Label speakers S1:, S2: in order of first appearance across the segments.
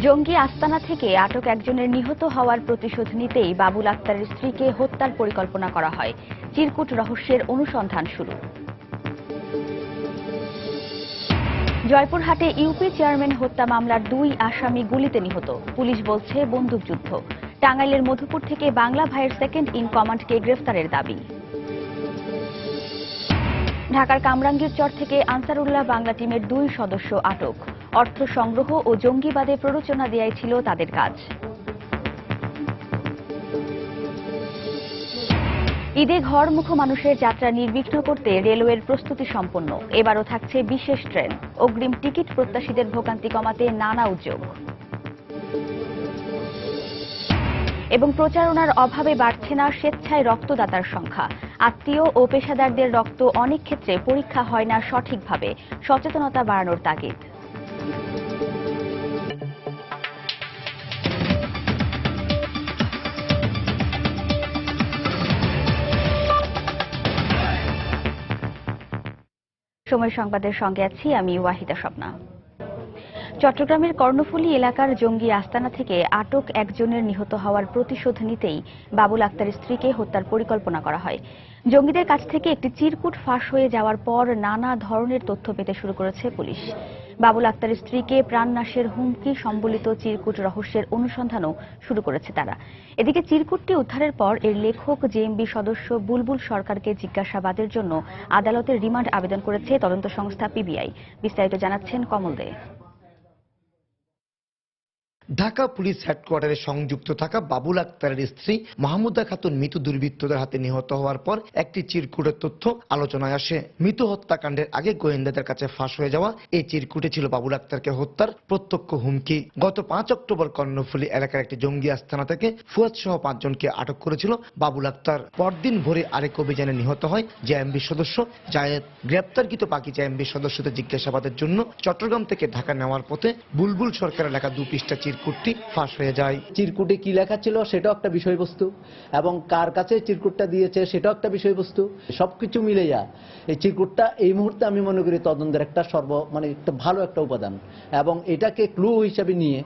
S1: জঙ্গি আস্তানা থেকে আটক একজনের নিহত হওয়ার প্রতিশোধ নিতেই বাবুল আক্তারের স্ত্রীকে হত্যার পরিকল্পনা করা হয়। চিরকুট রহস্যের অনুসন্ধান শুরু। জয়পুরহাটে ইউপি চেয়ারম্যান হত্যা মামলার 2 আসামি গুলিতে নিহত। পুলিশ বলছে বন্দুকযুদ্ধ। টাঙ্গাইলের মধুপুর থেকে বাংলা ভাইয়ের সেকেন্ড ইন কমান্ডকে গ্রেফতারের দাবি। ঢাকার কামরাঙ্গীর চর থেকে আনসারুল্লাহ বাংলা টিমের 2 সদস্য আটক। অর্থ সংগ্রহ ও জঙ্গিবাদে প্ররোচনা দেয়াই ছিল তাদের কাজ। ঈদে ঘরমুখো মানুষের যাত্রা নির্বিঘ্ন করতে রেলওয়ের প্রস্তুতি সম্পন্ন। এবারও থাকছে বিশেষ ট্রেন। অগ্রিম টিকিট প্রত্যাশীদের ভোগান্তি কমাতে নানা উদ্যোগ। এবং প্রচারণার অভাবে বাড়ছে না স্বেচ্ছায় রক্তদাতার সংখ্যা। আত্মীয় ও পেশাদারদের রক্ত অনেক ক্ষেত্রে পরীক্ষা হয় না সঠিকভাবে। সচেতনতা বাড়ানোর তাগিদ। সময় সংবাদের সঙ্গে আছি আমি ওয়াহিদা স্বপ্না। চট্টগ্রামের কর্ণফুলী এলাকার জঙ্গি আস্তানা থেকে আটক একজনের নিহত হওয়ার প্রতিশোধ নিতেই বাবুল আক্তারের স্ত্রীকে হত্যার পরিকল্পনা করা হয়। জঙ্গিদের কাছ থেকে একটি চিরকুট ফাঁস হয়ে যাওয়ার পর নানা ধরনের তথ্য পেতে শুরু করেছে পুলিশ। বাবুল আক্তারের স্ত্রীকে প্রাণনাশের হুমকি সম্বলিত চিরকুট রহস্যের অনুসন্ধানও শুরু করেছে তারা। এদিকে চিরকুটটি উদ্ধারের পর এর লেখক জেএমবি সদস্য বুলবুল সরকারকে জিজ্ঞাসাবাদের জন্য আদালতের রিমান্ড আবেদন করেছে তদন্ত সংস্থা পিবিআই। বিস্তারিত জানাচ্ছেন কমল দে।
S2: ঢাকা পুলিশ হেডকোয়ার্টারে সংযুক্ত থাকা বাবুল আক্তারের স্ত্রী মাহমুদা খাতুন মৃত দুর্বৃত্তদের হাতে নিহত হওয়ার পর একটি চিরকুটের তথ্য আলোচনায় আসে। মৃত হত্যাকাণ্ডের আগে গোয়েন্দাদের কাছে ফাঁস হয়ে যাওয়া এই চিরকুটে ছিল বাবুল আক্তারকে হত্যার প্রত্যক্ষ হুমকি। গত 5 অক্টোবর কর্ণফুলী এলাকার একটি জঙ্গি আস্তানা থেকে ফুয়াদ সহ 5 জনকে আটক করেছিল বাবুল আক্তার। পরদিন ভোরে আরেক অভিযানে নিহত হয় জেএমবি সদস্য জায়েদ। গ্রেপ্তারকৃত বাকি জেএমবি সদস্যদের জিজ্ঞাসাবাদের জন্য চট্টগ্রাম থেকে ঢাকা নেওয়ার পথে বুলবুল সরকারের লেখা 2 পৃষ্ঠা চিরকুটটি ফাঁস হয়ে যায়।
S3: চিরকুটে কি লেখা ছিল সেটাও একটা বিষয়বস্তু, এবং কার কাছে চিরকুটটা দিয়েছে সেটাও একটা বিষয়বস্তু। সবকিছু মিলে যা এই চিরকুটটা এই মুহূর্তে আমি মনে করি তদন্তের একটা একটা ভালো একটা উপাদান, এবং এটাকে ক্লু হিসাবে নিয়ে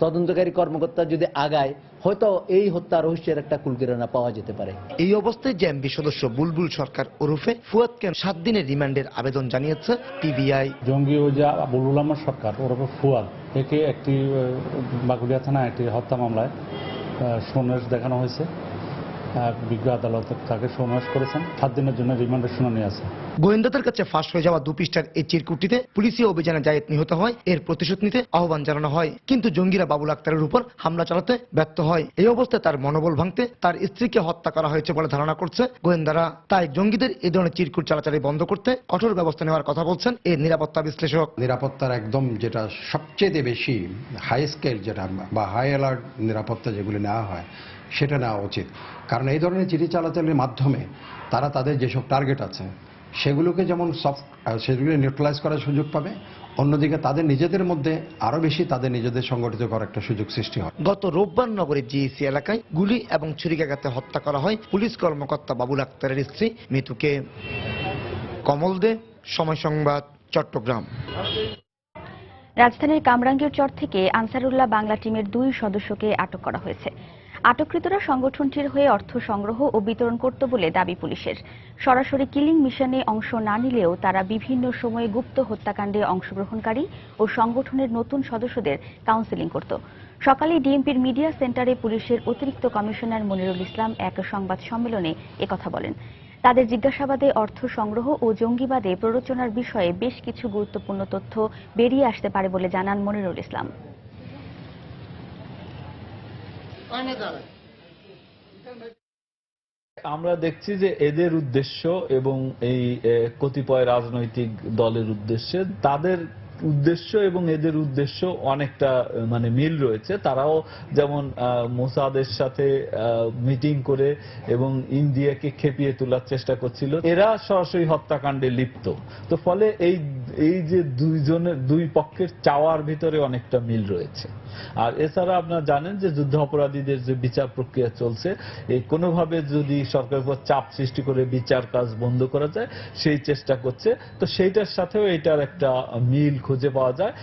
S3: তদন্তকারী কর্মকর্তা যদি আগায় হয়তো এই হত্যা রহস্যের একটা কুলকিরানা পাওয়া যেতে পারে।
S2: এই অবস্থায় জেএমবি সদস্য বুলবুল সরকার ওরফে ফুয়াদকে 7 দিনের রিমান্ডের আবেদন জানিয়েছে পিবিআই।
S4: জঙ্গি বুলবুল আহমদ সরকার ওরফে ফুয়াদ, একে একটি বাগুড়িয়া থানায় একটি হত্যা মামলায় সমাবেশ দেখানো হয়েছে। বিজ্ঞ আদালত তাকে সমাবেশ করেছেন। 7 দিনের জন্য রিমান্ডের শুনানি আছে।
S2: গোয়েন্দাদের কাছে ফাঁস হয়ে যাওয়া 2 পৃষ্ঠার এই চিরকুটটিতে পুলিশি অভিযানে জায়েদ নিহত হয় এর প্রতিশোধ নিতে আহ্বান জানানো হয়, কিন্তু জঙ্গিরা বাবুল আক্তারের উপর হামলা চালাতে ব্যর্থ হয়। এই অবস্থায় তার মনোবল ভাঙতে তার স্ত্রীকে হত্যা করা হয়েছে বলে ধারণা করছে গোয়েন্দারা। তাই জঙ্গিদের এই ধরনের চিরকুট চালাচালি বন্ধ করতে কঠোর ব্যবস্থা নেওয়ার কথা বলছেন এই নিরাপত্তা বিশ্লেষক।
S5: নিরাপত্তার একদম যেটা সবচেয়ে বেশি হাই স্কেল যেটা বা হাই অ্যালার্ট নিরাপত্তা যেগুলি নেওয়া হয় সেটা নেওয়া উচিত। কারণ এই ধরনের চিঠি চালাচালির মাধ্যমে তারা তাদের যেসব টার্গেট আছে সেগুলোকে যেমন সেগুলো নিউট্রালাইজ করার সুযোগ পাবে, অন্যদিকে তাদের নিজেদের মধ্যে আরো বেশি তাদের নিজেদের সংগঠিত করার একটা সুযোগ সৃষ্টি হয়।
S2: গত রোববার নগরের জিইসি এলাকায় গুলি এবং ছুরিকাঘাতে হত্যা করা হয় পুলিশ কর্মকর্তা বাবুল আক্তারের স্ত্রী মিতুকে। কমল দে, সময় সংবাদ, চট্টগ্রাম।
S1: রাজধানীর কামরাঙ্গীর চর থেকে আনসারুল্লাহ বাংলা টিমের 2 সদস্যকে আটক করা হয়েছে। আটককৃতরা সংগঠনটির হয়ে অর্থ সংগ্রহ ও বিতরণ করত বলে দাবি পুলিশের। সরাসরি কিলিং মিশনে অংশ না নিলেও তারা বিভিন্ন সময়ে গুপ্ত হত্যাকাণ্ডে অংশগ্রহণকারী ও সংগঠনের নতুন সদস্যদের কাউন্সেলিং করত। সকালে ডিএমপির মিডিয়া সেন্টারে পুলিশের অতিরিক্ত কমিশনার মনিরুল ইসলাম এক সংবাদ সম্মেলনে একথা বলেন। তাদের জিজ্ঞাসাবাদে অর্থ সংগ্রহ ও জঙ্গিবাদে প্ররোচনার বিষয়ে বেশ কিছু গুরুত্বপূর্ণ তথ্য বেরিয়ে আসতে পারে বলে জানান মনিরুল ইসলাম।
S6: আমরা দেখছি যে এদের উদ্দেশ্য এবং এই কতিপয় রাজনৈতিক দলের উদ্দেশ্যে তাদের উদ্দেশ্য এবং এদের উদ্দেশ্য অনেকটা মিল রয়েছে। তারাও যেমন মোসাদের সাথে মিটিং করে এবং ইন্ডিয়াকে খেপিয়ে তোলার চেষ্টা করছিল, এরা সরাসরি হত্যাকাণ্ডে লিপ্ত। তো ফলে এই যে দুই পক্ষের চাওয়ার ভিতরে অনেকটা মিল রয়েছে। আর এছাড়া আপনারা জানেন যে যুদ্ধ অপরাধীদের যে বিচার প্রক্রিয়া চলছে, এই কোনোভাবে যদি সরকারের উপর চাপ সৃষ্টি করে বিচার কাজ বন্ধ করা যায় সেই চেষ্টা করছে। তো সেইটার সাথেও এটার একটা মিল খুঁজে পাওয়া যায়।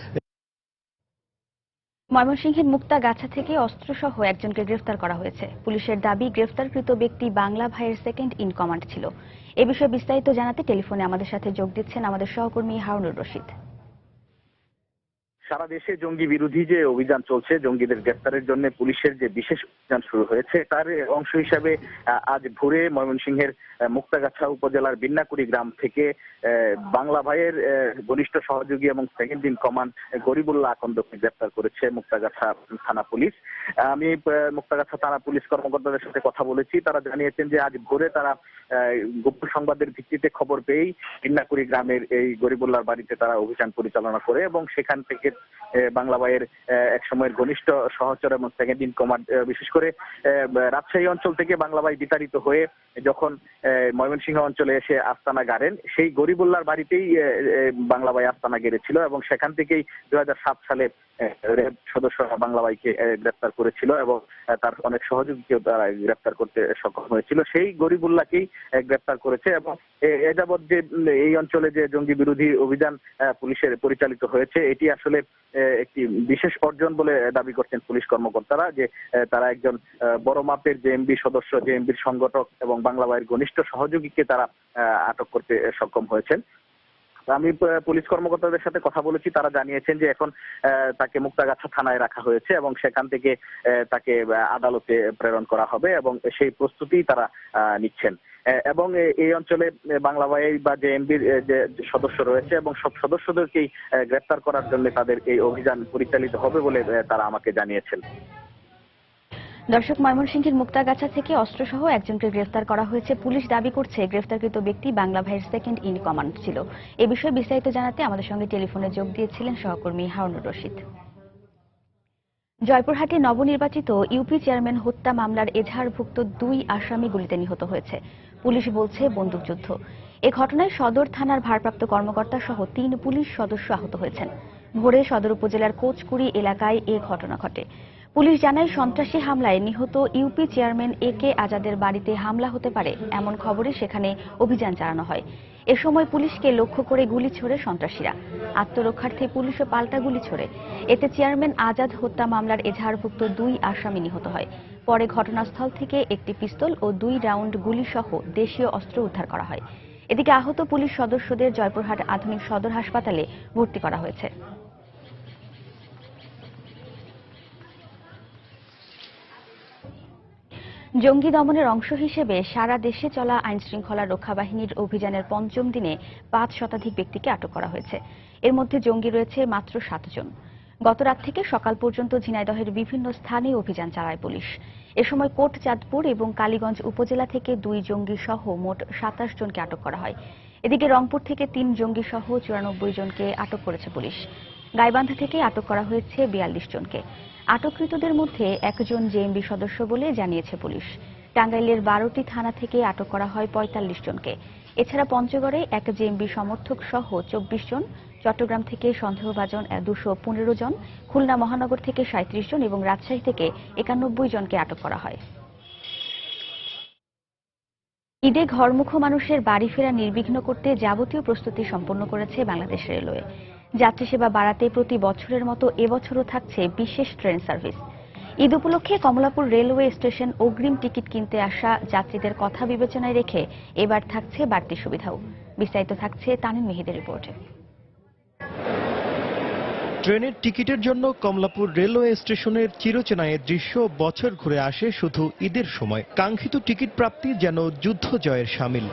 S1: ময়মনসিংহের মুক্তাগাছা থেকে অস্ত্রসহ একজনকে গ্রেফতার করা হয়েছে। পুলিশের দাবি, গ্রেফতারকৃত ব্যক্তি বাংলা ভাইয়ের সেকেন্ড ইন কমান্ড ছিল। এ বিষয়ে বিস্তারিত জানাতে টেলিফোনে আমাদের সাথে যোগ দিচ্ছেন আমাদের সহকর্মী হারুনুর রশিদ।
S7: সারা দেশে জঙ্গি বিরোধী যে অভিযান চলছে, জঙ্গিদের গ্রেফতারের জন্য পুলিশের যে বিশেষ অভিযান শুরু হয়েছে, তার অংশ হিসাবে আজ ভোরে ময়মনসিংহের মুক্তাগাছা উপজেলার বিন্নাকুড়ি গ্রাম থেকে বাংলা ভাইয়ের ঘনিষ্ঠ সহযোগী এবং সেকেন্ড ইন কমান্ড গরিবুল্লাহ আকন্দকে গ্রেফতার করেছে মুক্তাগাছা থানা পুলিশ। আমি মুক্তাগাছা থানা পুলিশ কর্মকর্তাদের সাথে কথা বলেছি। তারা জানিয়েছেন যে আজ ভোরে তারা গুপ্ত সংবাদের ভিত্তিতে খবর পেয়েই বিন্নাকুড়ি গ্রামের এই গরিবুল্লাহর বাড়িতে তারা অভিযান পরিচালনা করে এবং সেখান থেকে বাংলা ভাইয়ের এক সময়ের ঘনিষ্ঠ সহচর এবং সেকেন্ড ইন কমান্ড, বিশেষ করে রাজশাহী অঞ্চল থেকে বাংলা ভাই বিতাড়িত হয়ে যখন ময়মনসিংহ অঞ্চলে এসে আস্তানা গাড়েন, সেই গরিবুল্লাহর বাড়িতেই বাংলা ভাই আস্তানা গেড়েছিল এবং সেখান থেকেই 2007 সালে র্যাব সদস্যরা বাংলা ভাইকে গ্রেফতার করেছিল এবং তার অনেক সহযোগীকেও তারা গ্রেফতার করতে সক্ষম হয়েছিল। সেই গরিবুল্লাহকেই গ্রেফতার করেছে এবং এ যাবৎ যে এই অঞ্চলে যে জঙ্গি বিরোধী অভিযান পুলিশের পরিচালিত হয়েছে, এটি আসলে একটি বিশেষ অর্জন বলে দাবি করছেন পুলিশ কর্মকর্তারা, যে তারা একজন বড় মাপের জেএমবি সদস্য, জেএমবির সংগঠক এবং বাংলা ভাইয়ের ঘনিষ্ঠ সহযোগীকে তারা আটক করতে সক্ষম হয়েছেন। আমি পুলিশ কর্মকর্তাদের সাথে কথা বলেছি। তারা জানিয়েছেন যে এখন তাকে মুক্তাগাছা থানায় রাখা হয়েছে এবং সেখান থেকে তাকে আদালতে প্রেরণ করা হবে এবং সেই প্রস্তুতি তারা নিচ্ছেন। এবং এই অঞ্চলে বাংলা ভাই বা জেএমবির যে সদস্য রয়েছে এবং সব সদস্যদেরকেই গ্রেফতার করার জন্য তাদের এই অভিযান পরিচালিত হবে বলে তারা আমাকে জানিয়েছেন।
S1: দর্শক, ময়মনসিংহের মুক্তাগাছা থেকে অস্ত্রসহ একজনকে গ্রেফতার করা হয়েছে। পুলিশ দাবি করছে গ্রেফতারকৃত ব্যক্তি বাংলা ভাইয়ের সেকেন্ড ইন কমান্ড ছিল। এ বিষয়ে বিস্তারিত জানাতে আমাদের সঙ্গে টেলিফোনে যোগ দিয়েছিলেন সহকর্মী হারুনুর রশিদ। জয়পুরহাটে নবনির্বাচিত ইউপি চেয়ারম্যান হত্যা মামলার এজাহারভুক্ত 2 আসামি গুলিতে নিহত হয়েছে। পুলিশ বলছে বন্দুকযুদ্ধ। এ ঘটনায় সদর থানার ভারপ্রাপ্ত কর্মকর্তা সহ 3 পুলিশ সদস্য আহত হয়েছেন। ভোরে সদর উপজেলার কোচকুড়ি এলাকায় এ ঘটনা ঘটে। পুলিশ জানায়, সন্ত্রাসী হামলায় নিহত ইউপি চেয়ারম্যান AK আজাদের বাড়িতে হামলা হতে পারে এমন খবরে সেখানে অভিযান চালানো হয়। এ সময় পুলিশকে লক্ষ্য করে গুলি ছোড়ে সন্ত্রাসীরা। আত্মরক্ষার্থে পুলিশও পাল্টা গুলি ছোড়ে। এতে চেয়ারম্যান আজাদ হত্যা মামলার এজাহারভুক্ত 2 আসামি নিহত হয়। পরে ঘটনাস্থল থেকে একটি পিস্তল ও 2 রাউন্ড গুলি সহ দেশীয় অস্ত্র উদ্ধার করা হয়। এদিকে আহত পুলিশ সদস্যদের জয়পুরহাট আধুনিক সদর হাসপাতালে ভর্তি করা হয়েছে। জঙ্গি দমনের অংশ হিসেবে সারা দেশে চলা আইনশৃঙ্খলা রক্ষা বাহিনীর অভিযানের 5ম দিনে 5 শতাধিক ব্যক্তিকে আটক করা হয়েছে। এর মধ্যে জঙ্গি রয়েছে মাত্র 7 জন। গত রাত থেকে সকাল পর্যন্ত ঝিনাইদহের বিভিন্ন স্থানে অভিযান চালায় পুলিশ। এ সময় কোট চাঁদপুর এবং কালীগঞ্জ উপজেলা থেকে 2 জঙ্গি সহ মোট 27 জনকে আটক করা হয়। এদিকে রংপুর থেকে 3 জঙ্গি সহ 94 জনকে আটক করেছে পুলিশ। গাইবান্ধা থেকে আটক করা হয়েছে 42 জনকে। আটককৃতদের মধ্যে একজন জেএমবি সদস্য বলে জানিয়েছে পুলিশ। টাঙ্গাইলের 12টি থানা থেকে আটক করা হয় 45 জনকে। এছাড়া পঞ্চগড়ে এক জেএমবি সমর্থক সহ 24 জন, চট্টগ্রাম থেকে সন্দেহভাজন 215 জন, খুলনা মহানগর থেকে 37 জন এবং রাজশাহী থেকে 91 জনকে আটক করা হয়। ঈদে ঘরমুখো মানুষের বাড়ি ফেরা নির্বিঘ্ন করতে যাবতীয় প্রস্তুতি সম্পন্ন করেছে বাংলাদেশ রেলওয়ে। যাত্রী সেবা বাড়াতে প্রতি বছরের মতো এবছরও থাকছে বিশেষ ট্রেন সার্ভিস। ঈদ উপলক্ষে কমলাপুর রেলওয়ে স্টেশন অগ্রিম টিকিট কিনতে আসা যাত্রীদের কথা বিবেচনায় রেখে এবার থাকছে বাড়তি সুবিধাও। বিস্তারিত থাকছে তানিম মেহেদের রিপোর্টে।
S8: ট্রেনের টিকিটের জন্য কমলাপুর রেলওয়ে স্টেশনের চিরচেনা এ দৃশ্য বছর ঘুরে আসে শুধু ঈদের সময়। কাঙ্ক্ষিত টিকিট প্রাপ্তি যেন যুদ্ধ জয়ের শামিল।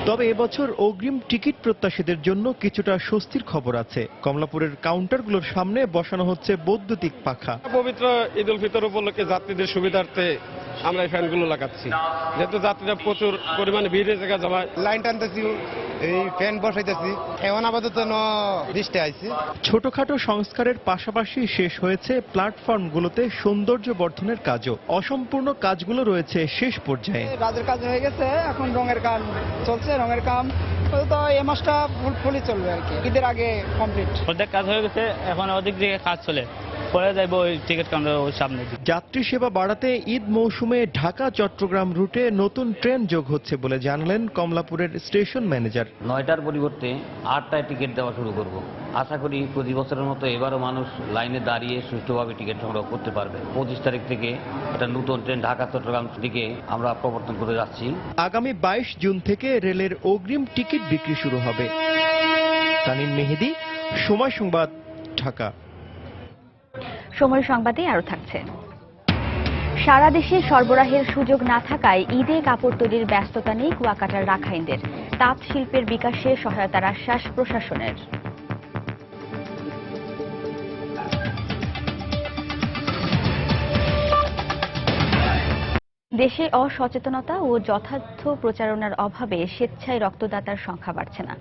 S8: তবে এবছর অগ্রিম টিকিট প্রত্যাশীদের জন্য কিছুটা স্বস্তির খবর আছে। কমলাপুরের কাউন্টারগুলোর সামনে বসানো হচ্ছে বৈদ্যুতিক পাখা।
S9: পবিত্র ঈদ উল ফিতর উপলক্ষে যাত্রীদের সুবিধার্থে আমরা এই ফ্যানগুলো লাগাচ্ছি, যেহেতু যাত্রীরা প্রচুর পরিমাণে ভিড়ের জায়গা জমায়।
S10: লাইন টানতেছি, এই ফ্যান বসাইতেছি, এখন আপাতত দৃষ্টি আইছি।
S8: ছোটখাটো সংস্কারের পাশাপাশি শেষ হয়েছে প্ল্যাটফর্মগুলোতে সৌন্দর্য বর্ধনের কাজও। অসম্পূর্ণ কাজগুলো রয়েছে শেষ পর্যায়ে।
S11: রাজের কাজ হয়ে গেছে, এখন রঙের কাজ চলছে। রঙের কাম তো এই মাসটা ফুলফুলি চলবে আর কি, ঈদের আগে কমপ্লিট।
S12: অর্ধেক কাজ হয়ে গেছে, এখন অর্ধেক দিকে কাজ চলে। পরে যাইব ওই টিকিট কাউন্টার ওই সামনে।
S8: যাত্রী সেবা বাড়াতে ঈদ মৌসুমে ঢাকা চট্টগ্রাম রুটে নতুন ট্রেন যোগ হচ্ছে বলে জানালেন কমলাপুরের স্টেশন ম্যানেজার।
S13: 9টার পরিবর্তে 8টায় টিকিট দেওয়া শুরু করব। আশা করি প্রতি বছরের মতো এবারও মানুষ লাইনে দাঁড়িয়ে সুষ্ঠুভাবে টিকিট সংগ্রহ করতে পারবে। 25 তারিখ থেকে একটা নতুন ট্রেন ঢাকা চট্টগ্রাম দিকে আমরা প্রবর্তন করে যাচ্ছি।
S8: আগামী 22 জুন থেকে রেলের অগ্রিম টিকিট বিক্রি শুরু হবে। তানিম মেহেদি, সময় সংবাদ, ঢাকা।
S1: সময় সংবাদে আরো থাকছে। সারা দেশে সরবরাহের সুযোগ না থাকায় ঈদে কাপড় তৈরির ব্যস্ততা নেই কুয়াকাটার রাখাইনদের। তাঁত শিল্পের বিকাশে সহায়তার আশ্বাস প্রশাসনের। দেশে অসচেতনতা ও যথার্থ প্রচারণার অভাবে স্বেচ্ছায় রক্তদাতার সংখ্যা বাড়ছে না।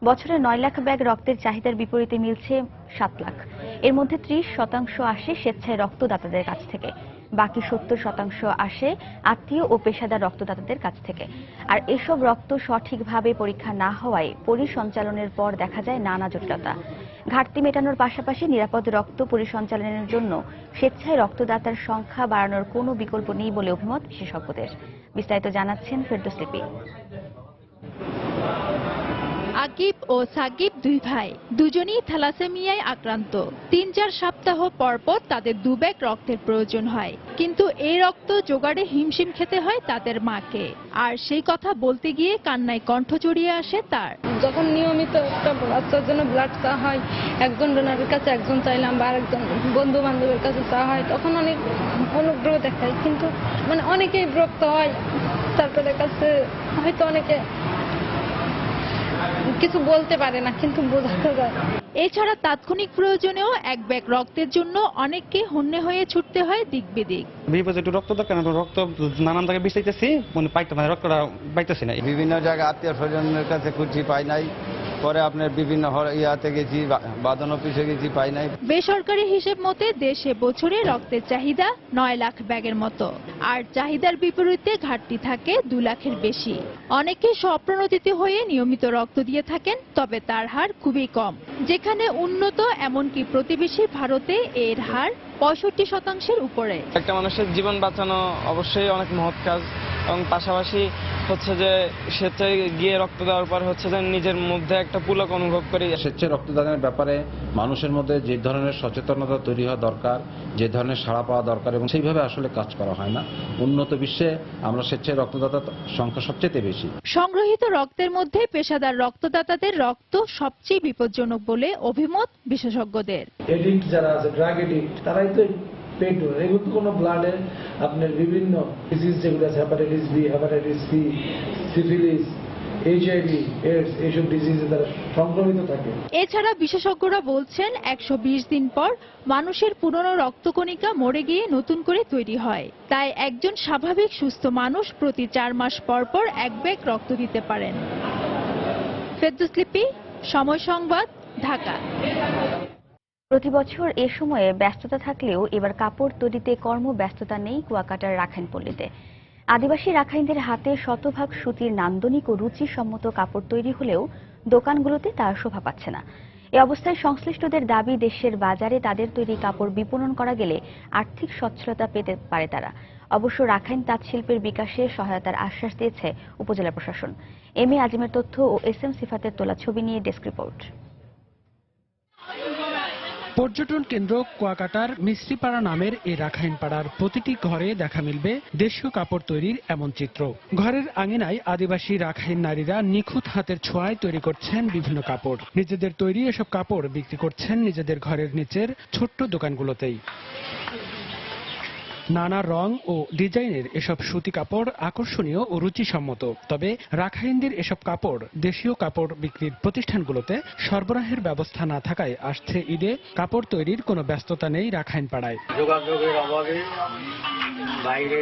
S1: বছরে 9 লাখ ব্যাগ রক্তের চাহিদার বিপরীতে মিলছে 7 লাখ। এর মধ্যে 30% আসে স্বেচ্ছায় রক্তদাতাদের কাছ থেকে, বাকি 70% আসে আত্মীয় ও পেশাদার রক্তদাতাদের কাছ থেকে। আর এসব রক্ত সঠিকভাবে পরীক্ষা না হওয়ায় পরিসঞ্চালনের পর দেখা যায় নানা জটিলতা। ঘাটতি মেটানোর পাশাপাশি নিরাপদ রক্ত পরিসঞ্চালনের জন্য স্বেচ্ছায় রক্তদাতার সংখ্যা বাড়ানোর কোনো বিকল্প নেই বলে অভিমত বিশেষজ্ঞদের। বিস্তারিত জানাচ্ছেন ফেরদৌস লিপি।
S14: আকিব ও সাকিব দুই ভাই, দুজনই থ্যালাসেমিয়ায় আক্রান্ত। 3-4 সপ্তাহ পরপর তাদের 2 ব্যাগ রক্তের প্রয়োজন হয়, কিন্তু এই রক্ত জোগাড়ে হিমশিম খেতে হয় তাদের মাকে। আর সেই কথা বলতে গিয়ে কান্নায় কণ্ঠ জড়িয়ে আসে তার।
S15: যখন নিয়মিত একটা বাচ্চার জন্য ব্লাড চাওয়া হয়, একজন ডোনারের কাছে একজন চাইলাম বা আরেকজন বন্ধু বান্ধবের কাছে চাওয়া হয়, তখন অনেক অনুগ্রহ দেখায়, কিন্তু মানে অনেকেই বিরক্ত হয়। তারপরে কাছে হয়তো অনেকে কিছু বলতে পারে না, কিন্তু বোঝাতে যায়।
S14: এছাড়া তাৎক্ষণিক প্রয়োজনেও 1 ব্যাগ রক্তের জন্য অনেককে হন্যে হয়ে ছুটতে হয় দিক বিদিক।
S16: বিপদে একটু রক্ত দরকার, রক্ত নানান জায়গায় বিচাইতেছি, রক্তটা পাইতেছি না।
S17: বিভিন্ন জায়গায় আত্মীয় স্বজনের কাছে খুঁজছি, পাই নাই। পরে আপনার বিভিন্ন ইয়াতে গেছি, বাদন অফিসে গেছি, পাই নাই।
S14: বেসরকারি হিসেব মতে দেশে বছরে রক্তের চাহিদা 9 লাখ ব্যাগের মতো, আর চাহিদার বিপরীতে ঘাটতি থাকে 2 লাখের বেশি। অনেকে স্বপ্রণোদিত হয়ে নিয়মিত রক্ত দিয়ে থাকেন, তবে তার হার খুবই কম। যেখানে উন্নত এমনকি প্রতিবেশী ভারতে এর হার 65% উপরে।
S18: একটা মানুষের জীবন বাঁচানো অবশ্যই অনেক মহৎ কাজ, এবং পাশাপাশি হচ্ছে যে স্বেচ্ছায় গিয়ে রক্ত দেওয়ার পর হচ্ছে যে নিজের মধ্যে একটা পুলক অনুভব করি।
S19: স্বেচ্ছায় রক্তদানের ব্যাপারে মানুষের মধ্যে যে ধরনের সচেতনতা তৈরি হওয়া দরকার, যে ধরনের সাড়া পাওয়া দরকার, এবং সেইভাবে আসলে কাজ করা হয় না। উন্নত বিশ্বে আমরা স্বেচ্ছায় রক্তদাতার সংখ্যা সবচেয়ে বেশি।
S14: সংগ্রহীত রক্তের মধ্যে পেশাদার রক্তদাতাদের রক্ত সবচেয়ে বিপজ্জনক বলে অভিমত বিশেষজ্ঞদের।
S20: এডিক্ট যারা আছে, ড্রাগ এডিক্ট, তারাই তো পেট ডোনার। এগুলো তো কোনো ব্লাডে আপনার বিভিন্ন ডিজিজ যেগুলো আছে, hepatitis B, hepatitis C, syphilis, HIV, AIDS, এইসব ডিজিজে তারা সংক্রমিত থাকে।
S14: এছাড়া বিশেষজ্ঞরা বলছেন 120 দিন পর মানুষের পুরনো রক্তকণিকা মরে গিয়ে নতুন করে তৈরি হয়। তাই একজন স্বাভাবিক সুস্থ মানুষ প্রতি 4 মাস পর পর 1 ব্যাগ রক্ত দিতে পারেন। ফেরদৌস লিপি, সময় সংবাদ, ঢাকা।
S1: প্রতি বছর এ সময়ে ব্যস্ততা থাকলেও এবার কাপড় তৈরিতে কর্মব্যস্ততা নেই কুয়াকাটার রাখাইনপল্লীতে। আদিবাসী রাখাইনদের হাতে শতভাগ সুতির নান্দনিক ও রুচিসম্মত কাপড় তৈরি হলেও দোকানগুলোতে তা শোভা পাচ্ছে না। এ অবস্থায় সংশ্লিষ্টদের দাবি, দেশের বাজারে তাদের তৈরি কাপড় বিপণন করা গেলে আর্থিক সচ্ছলতা পেতে পারে তারা। অবশ্য রাখাইন তাঁত শিল্পের বিকাশে সহায়তার আশ্বাস দিয়েছে উপজেলা প্রশাসন। এম এ আজিমের তথ্য ও এস এম সিফাতের তোলা ছবি নিয়ে ডেস্ক রিপোর্ট।
S21: পর্যটন কেন্দ্র কুয়াকাটার মিস্ত্রিপাড়া নামের এই রাখাইন পাড়ার প্রতিটি ঘরে দেখা মিলবে দেশীয় কাপড় তৈরির এমন চিত্র। ঘরের আঙিনায় আদিবাসী রাখাইন নারীরা নিখুঁত হাতের ছোঁয়ায় তৈরি করছেন বিভিন্ন কাপড়। নিজেদের তৈরি এসব কাপড় বিক্রি করছেন নিজেদের ঘরের নিচের ছোট্ট দোকানগুলোতেই। নানা রং ও ডিজাইনের এসব সুতি কাপড় আকর্ষণীয় ও রুচিসম্মত। তবে রাখাইনদের এসব কাপড় দেশীয় কাপড় বিক্রির প্রতিষ্ঠানগুলোতে সরবরাহের ব্যবস্থা না থাকায় আসছে ঈদে কাপড় তৈরির কোনো ব্যস্ততা নেই রাখাইন পাড়ায়।
S22: যোগাযোগের অভাবে বাইরে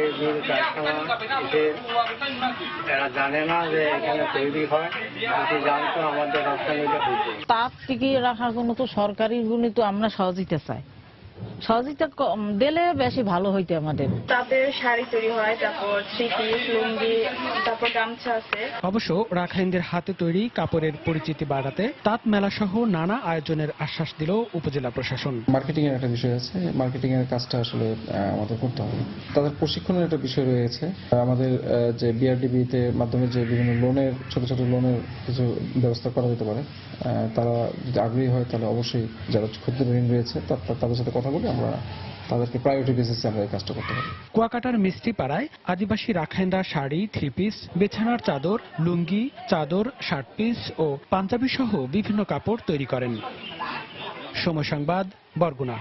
S22: এরা জানে না যে এখানে তৈরি হয়, জানতো আমাদের রাস্তা।
S23: তাঁত টিকিয়ে রাখার কোনো তো সরকারি গুণই তো আমরা সহযোগিতা চাই,
S3: সহযোগিতা দিলে বেশি ভালো হইতে আমাদের।
S4: তাদের শাড়ি তৈরি হয়, তারপর থ্রি পিস, লুঙ্গি, তারপর গামছা আছে।
S21: অবশ্য রাখাইনদের হাতে তৈরি কাপড়ের পরিচিতি বাড়াতে তাঁত মেলা সহ নানা আয়োজনের আশ্বাস দিল উপজেলা প্রশাসন।
S23: মার্কেটিং এর একটা বিষয় আছে, মার্কেটিং এর কাজটা আসলে আমাদের করতে হবে। তাদের প্রশিক্ষণের একটা বিষয় রয়েছে। আমাদের যে বিআরডিবিতে মাধ্যমে যে বিভিন্ন লোনের ছোট ছোট লোনের কিছু ব্যবস্থা করা যেতে পারে, তারা যদি আগ্রহী হয় তাহলে অবশ্যই যারা ক্ষুদ্র ঋণ রয়েছে তাদের সাথে কথা বলে আমরা তাদেরকে প্রায়োরিটি বেসিসে আমরা এই কাজটা করতে পারি।
S21: কুয়াকাটার মিষ্টি পাড়ায় আদিবাসী রাখাইনরা শাড়ি, থ্রি পিস, বিছানার চাদর, লুঙ্গি, চাদর, শার্ট পিস ও পাঞ্জাবি সহ বিভিন্ন কাপড় তৈরি করেন। সময় সংবাদ, বরগুনা।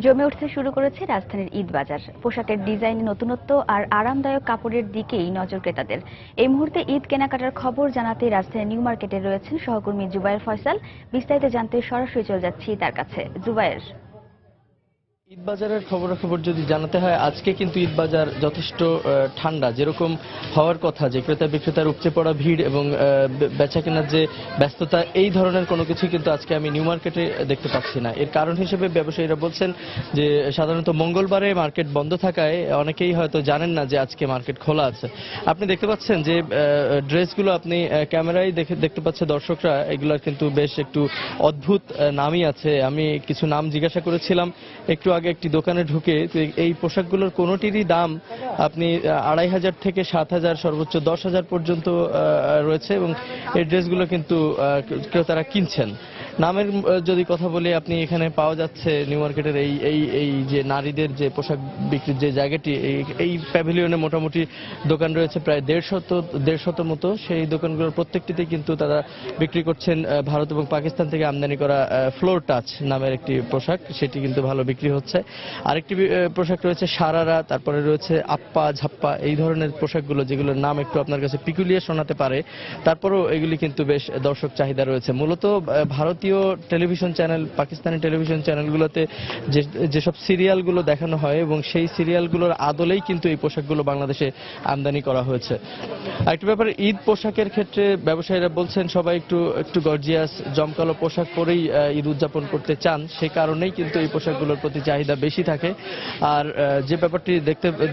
S1: জমে উঠতে শুরু করেছে রাজধানীর ঈদ বাজার। পোশাকের ডিজাইনে নতুনত্ব আর আরামদায়ক কাপড়ের দিকেই নজর ক্রেতাদের। এই মুহূর্তে ঈদ কেনাকাটার খবর জানাতে রাজধানীর নিউ মার্কেটে রয়েছেন সহকর্মী জুবায়ের ফয়সাল। বিস্তারিত জানতে সরাসরি চলে যাচ্ছি তার কাছে। জুবায়ের,
S24: ঈদ বাজারের খবরাখবর যদি জানাতে হয়, আজকে কিন্তু ঈদ বাজার যথেষ্ট ঠান্ডা, যেরকম হওয়ার কথা, যে ক্রেতা বিক্রেতার উপচে পড়া ভিড় এবং বেচা কেনার যে ব্যস্ততা, এই ধরনের কোনো কিছু কিন্তু আজকে আমি নিউ মার্কেটে দেখতে পাচ্ছি না। এর কারণ হিসেবে ব্যবসায়ীরা বলছেন যে সাধারণত মঙ্গলবারে মার্কেট বন্ধ থাকায় অনেকেই হয়তো জানেন না যে আজকে মার্কেট খোলা আছে। আপনি দেখতে পাচ্ছেন যে ড্রেসগুলো আপনি ক্যামেরায় দেখতে পাচ্ছে দর্শকরা, এগুলোর কিন্তু বেশ একটু অদ্ভুত নামই আছে। আমি কিছু নাম জিজ্ঞাসা করেছিলাম একটু আগে একটি দোকানে ঢুকে। এই পোশাকগুলোর কোনোটিরই দাম আপনি 2500 থেকে 7000, সর্বোচ্চ 10,000 পর্যন্ত রয়েছে এবং এই ড্রেসগুলো কিন্তু ক্রেতারা কিনছেন। নামের যদি কথা বলি, আপনি এখানে পাওয়া যাচ্ছে নিউ মার্কেটের এই যে নারীদের যে পোশাক বিক্রির যে জায়গাটি, এই প্যাভিলিয়নে মোটামুটি দোকান রয়েছে প্রায় 150 মতো। সেই দোকানগুলোর প্রত্যেকটিতে কিন্তু তারা বিক্রি করছেন ভারত এবং পাকিস্তান থেকে আমদানি করা ফ্লোর টাচ নামের একটি পোশাক, সেটি কিন্তু ভালো বিক্রি হচ্ছে। আরেকটি পোশাক রয়েছে সারারা, তারপরে রয়েছে আপ্পা, ঝাপ্পা, এই ধরনের পোশাকগুলো যেগুলোর নাম একটু আপনার কাছে পিকুলিয়ার শোনাতে পারে, তারপরেও এগুলি কিন্তু বেশ দর্শক চাহিদা রয়েছে। মূলত ভারতীয় টেলিভিশন চ্যানেল, পাকিস্তানি টেলিভিশন চ্যানেলগুলোতে যেসব সিরিয়ালগুলো দেখানো হয় এবং সেই সিরিয়ালগুলোর আদলেই কিন্তু এই পোশাকগুলো বাংলাদেশে আমদানি করা হয়েছে। আরেকটি ব্যাপারে, ঈদ পোশাকের ক্ষেত্রে ব্যবসায়ীরা বলছেন সবাই একটু গর্জিয়াস জমকালো পোশাক পরেই ঈদ উদযাপন করতে চান, সে কারণেই কিন্তু এই পোশাকগুলোর প্রতি চাহিদা বেশি থাকে। আর যে ব্যাপারটি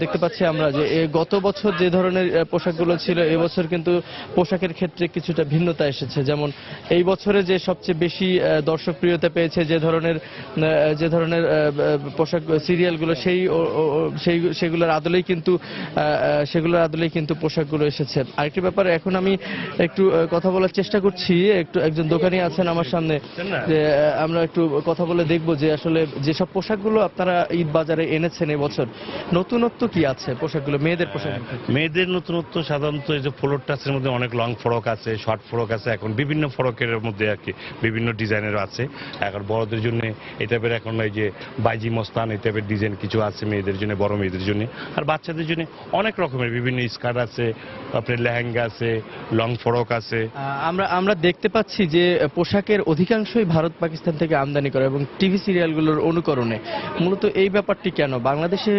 S24: দেখতে পাচ্ছি আমরা, যে গত বছর যে ধরনের পোশাকগুলো ছিল, এবছর কিন্তু পোশাকের ক্ষেত্রে কিছুটা ভিন্নতা এসেছে। যেমন এই বছরে যে সবচেয়ে বেশি দর্শক প্রিয়তা পেয়েছে যে ধরনের পোশাক সিরিয়ালগুলো, সেগুলোর আদলেই কিন্তু পোশাকগুলো এসেছে। আরেকটি ব্যাপারে এখন আমি একটু কথা বলার চেষ্টা করছি, একজন দোকানি আছেন আমার সামনে, যে আমরা একটু কথা বলে দেখবো যে আসলে যেসব পোশাকগুলো আপনারা ঈদ বাজারে এনেছেন এবছর, নতুনত্ব কি আছে পোশাকগুলো, মেয়েদের পোশাক?
S25: মেয়েদের নতুনত্ব সাধারণত এই যে ফ্লোর টাচের মধ্যে অনেক লং ফ্রক আছে, শর্ট ফ্রক আছে, এখন বিভিন্ন ফ্রকের মধ্যে আর কি বিভিন্ন ডিজাইনের আছে। এখন বড়দের জন্য এই টাইপের এখন এই যে বাইজি মস্তান এই টাইপের ডিজাইন কিছু আছে মেয়েদের জন্য, বড় মেয়েদের জন্য। আর বাচ্চাদের জন্য অনেক রকমের বিভিন্ন স্কার্ট আছে, আপনার লেহেঙ্গা আছে, লং ফ্রক আছে।
S24: আমরা দেখতে পাচ্ছি যে পোশাকের অধিকাংশই ভারত পাকিস্তান থেকে আমদানি করা এবং টিভি সিরিয়ালগুলোর অনুকরণে। মূলত এই ব্যাপারটি কেন? বাংলাদেশে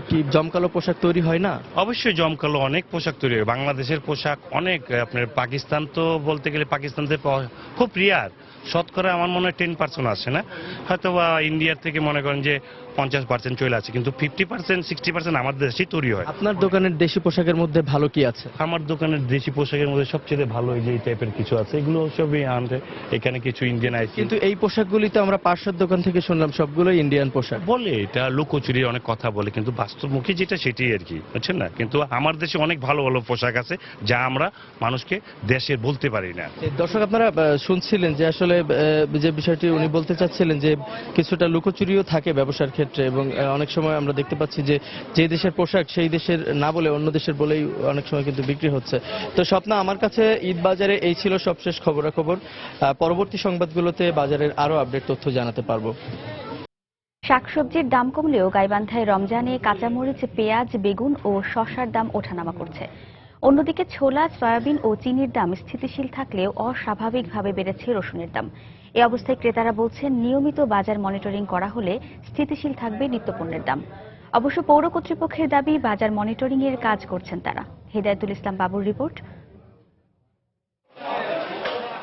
S24: কি জমকালো পোশাক তৈরি হয় না?
S25: অবশ্যই জমকালো অনেক পোশাক তৈরি হয়। বাংলাদেশের পোশাক অনেক, আপনার পাকিস্তান তো বলতে গেলে পাকিস্তান থেকে খুব রিয়ার, শতকরা আমার মনে হয় 10% আসে না, হয়তো বা ইন্ডিয়ার থেকে মনে করেন যে 50% চলে আছে, কিন্তু 50% 60% আমাদের দেশেই তৈরি হয়।
S24: আপনার দোকানের দেশি পোশাকের মধ্যে ভালো কি আছে?
S25: আমার দোকানের দেশি পোশাকের মধ্যে সবচেয়ে ভালো এই যে এই টাইপের কিছু আছে, এগুলো সবই আমাদের এখানে কিছু ইন্ডিয়ান আইছে।
S24: কিন্তু এই পোশাকগুলি তো আমরা পার্শ্বর দোকান থেকে শুনলাম সবগুলো ইন্ডিয়ান পোশাক
S25: বলে, এটা লুকোচুরি অনেক কথা বলে, কিন্তু বাস্তবমুখী যেটা সেটাই আর কি, বুঝছেন না? কিন্তু আমার দেশে অনেক ভালো ভালো পোশাক আছে যা আমরা মানুষকে দেশের বলতে পারি না।
S24: দর্শক, আপনারা শুনছিলেন যে আসলে যে বিষয়টি উনি বলতে চাচ্ছিলেন যে কিছুটা লুকোচুরিও থাকে ব্যবসার ক্ষেত্রে, এবং অনেক সময় আমরা দেখতে পাচ্ছি যে দেশের পোশাক সেই দেশের না বলে অন্য দেশের বলেই অনেক সময় কিন্তু বিক্রি হচ্ছে। তো স্বপ্না, আমার কাছে ঈদ বাজারে এই ছিল সবশেষ খবরাখবর। পরবর্তী সংবাদগুলোতে বাজারের আরো আপডেট তথ্য জানাতে পারবো।
S1: শাকসবজির দাম কমলেও গাইবান্ধায় রমজানে কাঁচামরিচ, পেঁয়াজ, বেগুন ও শসার দাম ওঠানামা করছে। অন্যদিকে ছোলা, সয়াবিন ও চিনির দাম স্থিতিশীল থাকলেও অস্বাভাবিকভাবে বেড়েছে রসুনের দাম। এই অবস্থায় ক্রেতারা বলছেন নিয়মিত বাজার মনিটরিং করা হলে স্থিতিশীল থাকবে নিত্যপণ্যের দাম। অবশ্য পৌর কর্তৃপক্ষের দাবি বাজার মনিটরিং এর কাজ করছেন তারা। হেদায়েতুল ইসলাম বাবুর রিপোর্ট।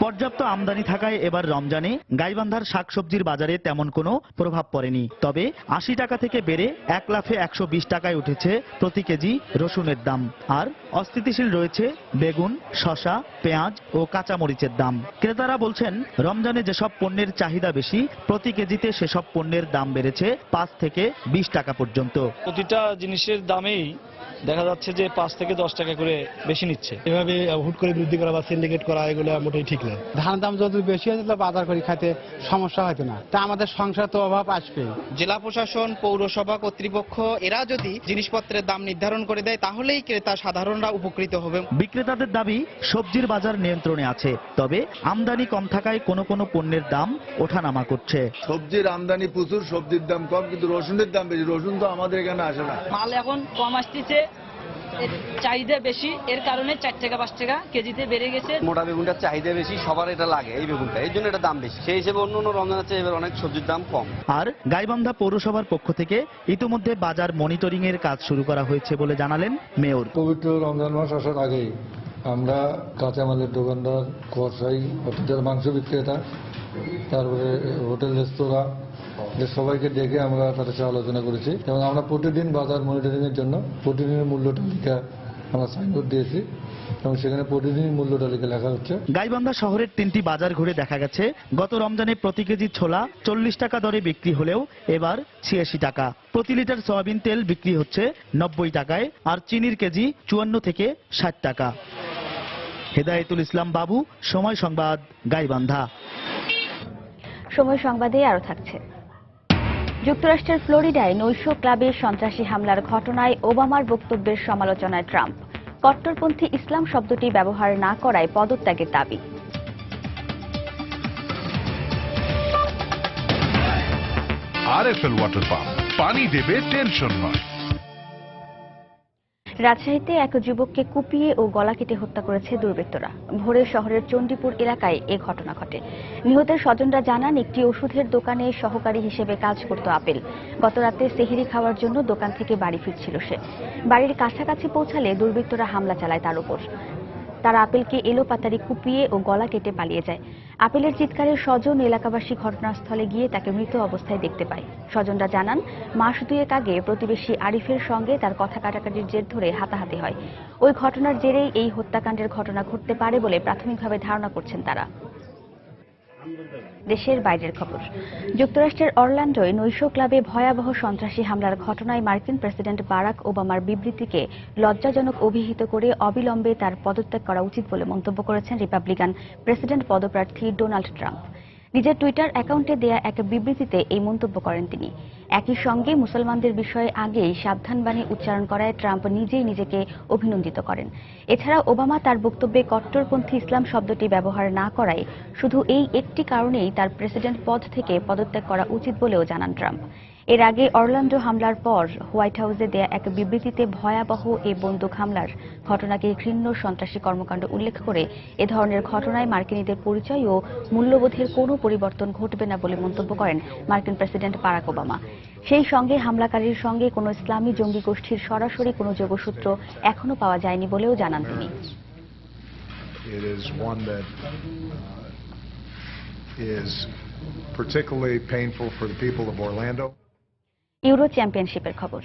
S2: পর্যাপ্ত আমদানি থাকায় এবার রমজানে গাইবান্ধার শাকসবজির বাজারে তেমন কোনো প্রভাব পড়েনি। তবে ৮০ টাকা থেকে বেড়ে ১ লাফে ১২০ টাকায় উঠেছে প্রতি কেজি রসুনের দাম। আর অস্থিতিশীল রয়েছে বেগুন, শসা, পেঁয়াজ ও কাঁচামরিচের দাম। ক্রেতারা বলছেন রমজানে যেসব পণ্যের চাহিদা বেশি প্রতি কেজিতে সেসব পণ্যের দাম বেড়েছে ৫ থেকে ২০ টাকা পর্যন্ত।
S5: প্রতিটা জিনিসের দামেই দেখা যাচ্ছে যে ৫ থেকে ১০ টাকা করে বেশি নিচ্ছে।
S6: এভাবে হুট করে বৃদ্ধি করা বা সিন্ডিকেট করা এগুলো মোটেই ঠিক না।
S11: ধান দাম যদি বেশি হতো তাহলে বাজার করে খাইতে সমস্যা হতো না। তা আমাদের সংসার তো অভাব আসবে।
S7: জেলা প্রশাসন, পৌরসভা কর্তৃপক্ষ এরা যদি জিনিসপত্রের দাম নির্ধারণ করে দেয় তাহলেই ক্রেতা সাধারণরা উপকৃত হবে।
S2: বিক্রেতাদের দাবি সবজির বাজার নিয়ন্ত্রণে আছে, তবে আমদানি কম থাকায় কোনো কোনো পণ্যের দাম ওঠানামা করছে।
S9: সবজির আমদানি প্রচুর, সবজির দাম কম, কিন্তু রসুনের দাম বেশি। রসুন তো আমাদের এখানে আসে না।
S26: মাল এখন কম আসতেছে, চাহিদা বেশি, এর কারণে ৪ টাকা ৫ টাকা কেজিতে বেড়ে গেছে।
S27: মোটা বেগুনটার চাহিদা বেশি, সবার এটা লাগে এই বেগুনটা, এই জন্য এটা দাম বেশি। সেই হিসেবে অন্য অন্য রমজানের চেয়ে এবার অনেক সবজির দাম কম।
S2: আর গাইবান্ধা পৌরসভার পক্ষ থেকে ইতিমধ্যে বাজার মনিটরিং এর কাজ শুরু করা হয়েছে বলে জানালেন মেয়র।
S28: পবিত্র রমজান মাস আসার আগেই আমরা কাঁচামালের দোকানদার, কসাই, অর্থাৎ মাংস বিক্রেতা, তারপরে হোটেল রেস্তোরাঁ, সবাইকে ডেকে আমরা তাদের সাথে আলোচনা করেছি এবং আমরা প্রতিদিন বাজার মনিটরিং এর জন্য প্রতিদিনের মূল্য তালিকা আমরা সাইনবোর্ড দিয়েছি এবং সেখানে প্রতিদিন মূল্য তালিকা লেখা হচ্ছে।
S2: গাইবান্ধা শহরের 3টি বাজার ঘুরে দেখা গেছে গত রমজানে প্রতি কেজি ছোলা 40 টাকা দরে বিক্রি হলেও এবার 86 টাকা। প্রতি লিটার সয়াবিন তেল বিক্রি হচ্ছে 90 টাকায়, আর চিনির কেজি 54 থেকে 60 টাকা। হেদায়েতুল ইসলাম বাবু, সময় সংবাদ, গাইবান্ধা।
S1: সময় সংবাদে আরো থাকছে। যুক্তরাষ্ট্রের ফ্লোরিডায় নৈশ ক্লাবে সন্ত্রাসী হামলার ঘটনায় ওবামার বক্তব্যের সমালোচনায় ট্রাম্প। কট্টরপন্থী ইসলাম শব্দটি ব্যবহার না করায় পদত্যাগের দাবি।
S29: আরএফএল ওয়াটার পাম্প, পানি দেবে টেনশন নয়।
S1: রাজশাহীতে এক যুবককে কুপিয়ে ও গলা কেটে হত্যা করেছে দুর্বৃত্তরা। ভোরে শহরের চণ্ডীপুর এলাকায় এ ঘটনা ঘটে। নিহতের স্বজনরা জানান, একটি ওষুধের দোকানে সহকারী হিসেবে কাজ করত আপেল। গতরাতে সেহরি খাওয়ার জন্য দোকান থেকে বাড়ি ফিরছিল সে। বাড়ির কাছাকাছি পৌঁছালে দুর্বৃত্তরা হামলা চালায় তার উপর। তারা আপেলকে এলোপাতাড়ি কুপিয়ে ও গলা কেটে পালিয়ে যায়। আপেলের চিৎকারে স্বজন এলাকাবাসী ঘটনাস্থলে গিয়ে তাকে মৃত অবস্থায় দেখতে পায়। স্বজনরা জানান, মাস দুয়েক আগে প্রতিবেশী আরিফের সঙ্গে তার কথা কাটাকাটির জের ধরে হাতাহাতি হয়। ওই ঘটনার জেরেই এই হত্যাকাণ্ডের ঘটনা ঘটতে পারে বলে প্রাথমিকভাবে ধারণা করছেন তারা। দেশের বাইরের খবর। যুক্তরাষ্ট্রের অরল্যান্ডোয় নৈশ ক্লাবে ভয়াবহ সন্ত্রাসী হামলার ঘটনায় মার্কিন প্রেসিডেন্ট বারাক ওবামার বিবৃতিকে লজ্জাজনক অভিহিত করে অবিলম্বে তার পদত্যাগ করা উচিত বলে মন্তব্য করেছেন রিপাবলিকান প্রেসিডেন্ট পদপ্রার্থী ডোনাল্ড ট্রাম্প। নিজের টুইটার অ্যাকাউন্টে দেয়া এক বিবৃতিতে এই মন্তব্য করেন তিনি। একই সঙ্গে মুসলমানদের বিষয়ে আগেই সাবধানবাণী উচ্চারণ করায় ট্রাম্প নিজেই নিজেকে অভিনন্দিত করেন। এছাড়া ওবামা তার বক্তব্যে কট্টরপন্থী ইসলাম শব্দটি ব্যবহার না করায় শুধু এই একটি কারণেই তার প্রেসিডেন্ট পদ থেকে পদত্যাগ করা উচিত বলেও জানান ট্রাম্প। এর আগে অরল্যান্ডো হামলার পর হোয়াইট হাউসে দেয়া এক বিবৃতিতে ভয়াবহ এই বন্দুক হামলার ঘটনাকে ঘৃণ্য সন্ত্রাসী কর্মকাণ্ড উল্লেখ করে এ ধরনের ঘটনায় মার্কিনীদের পরিচয় ও মূল্যবোধের কোনো পরিবর্তন ঘটবে না বলে মন্তব্য করেন মার্কিন প্রেসিডেন্ট বারাক ওবামা। সেই সঙ্গে হামলাকারীর সঙ্গে কোনো ইসলামী জঙ্গি গোষ্ঠীর সরাসরি কোনো যোগসূত্র এখনো পাওয়া যায়নি বলেও জানান তিনি। ইউরো চ্যাম্পিয়নশিপের খবর।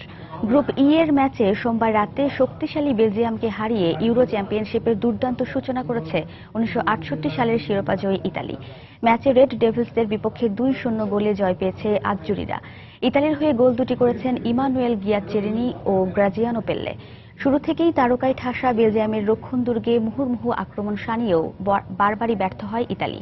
S1: গ্রুপ ই এর ম্যাচে সোমবার রাতে শক্তিশালী বেলজিয়ামকে হারিয়ে ইউরো চ্যাম্পিয়নশিপের দুর্দান্ত সূচনা করেছে 1968 সালের শিরোপাজয়ী ইতালি। ম্যাচে রেড ডেভিলসদের বিপক্ষে 2-0 গোলে জয় পেয়েছে আজ্জুরিরা। ইতালির হয়ে গোল দুটি করেছেন ইমানুয়েল গিয়াচেরিনি ও গ্রাজিয়ানো পেল্লে। শুরু থেকেই তারকায় ঠাসা বেলজিয়ামের রক্ষণ দুর্গে মুহুর্মুহু আক্রমণ শানিয়েও বারবারই ব্যর্থ হয় ইতালি।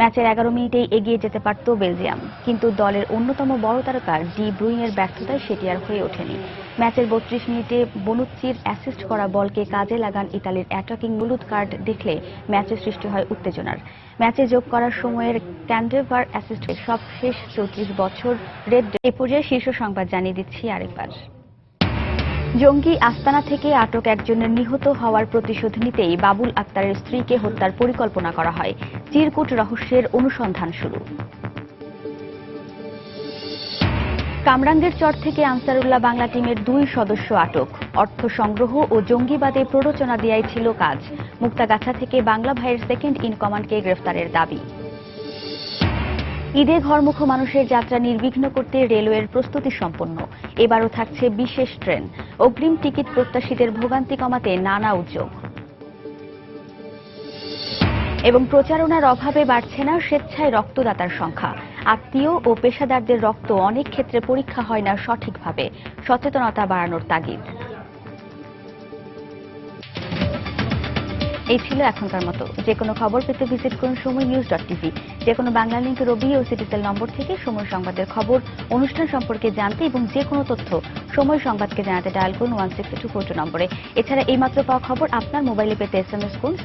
S1: ম্যাচের 11 মিনিটেই এগিয়ে যেতে পারত বেলজিয়াম, কিন্তু দলের অন্যতম বড় তারকা ডি ব্রুইনের ব্যর্থতায় সেটি আর হয়ে ওঠেনি। ম্যাচের 32 মিনিটে বনুচ্চির অ্যাসিস্ট করা বলকে কাজে লাগান ইতালির অ্যাটাকিং হলুদ কার্ড দেখলে ম্যাচে সৃষ্টি হয় উত্তেজনার। ম্যাচে যোগ করার সময়ের ক্যান্ডেভার অ্যাসিস্টে সবশেষ 34 বছর রেড। এ পর্যায়ে শীর্ষ সংবাদ জানিয়ে দিচ্ছি আরেকবার। জঙ্গি আস্তানা থেকে আটক একজনের নিহত হওয়ার প্রতিশোধ নিতেই বাবুল আক্তারের স্ত্রীকে হত্যার পরিকল্পনা করা হয়। চিরকুট রহস্যের অনুসন্ধান শুরু। কামরাঙ্গের চর থেকে আনসারুল্লাহ বাংলা টিমের 2 সদস্য আটক। অর্থ সংগ্রহ ও জঙ্গিবাদে প্ররোচনা দেয়াই ছিল কাজ। মুক্তাগাছা থেকে বাংলা ভাইয়ের সেকেন্ড ইন কমান্ডকে গ্রেফতারের দাবি। ঈদে ঘরমুখ মানুষের যাত্রা নির্বিঘ্ন করতে রেলওয়ের প্রস্তুতি সম্পন্ন। এবারও থাকছে বিশেষ ট্রেন। অগ্রিম টিকিট প্রত্যাশীদের ভোগান্তি কমাতে নানা উদ্যোগ। এবং প্রচারণার অভাবে বাড়ছে না স্বেচ্ছায় রক্তদাতার সংখ্যা। আত্মীয় ও পেশাদারদের রক্ত অনেক ক্ষেত্রে পরীক্ষা হয় না সঠিকভাবে। সচেতনতা বাড়ানোর তাগিদ। এই ছিল এখনকার মতো। যে কোনো খবর পেতে ভিজিট করুন সময়নিউজ.tv। যে কোনো বাংলা লিংক রবি ও সিটিসেল নম্বর থেকে সময় সংবাদের খবর, অনুষ্ঠান সম্পর্কে জানতে এবং যে কোনো তথ্য সময় সংবাদকে জানাতে ডায়াল করুন 16242 নম্বরে। এছাড়া এইমাত্র পাওয়া খবর আপনার মোবাইলে পেতে SMS করুন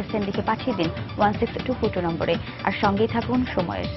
S1: *SN লিখে পাঠিয়ে দিন 16242 নম্বরে। আর সঙ্গেই থাকুন সময়ের।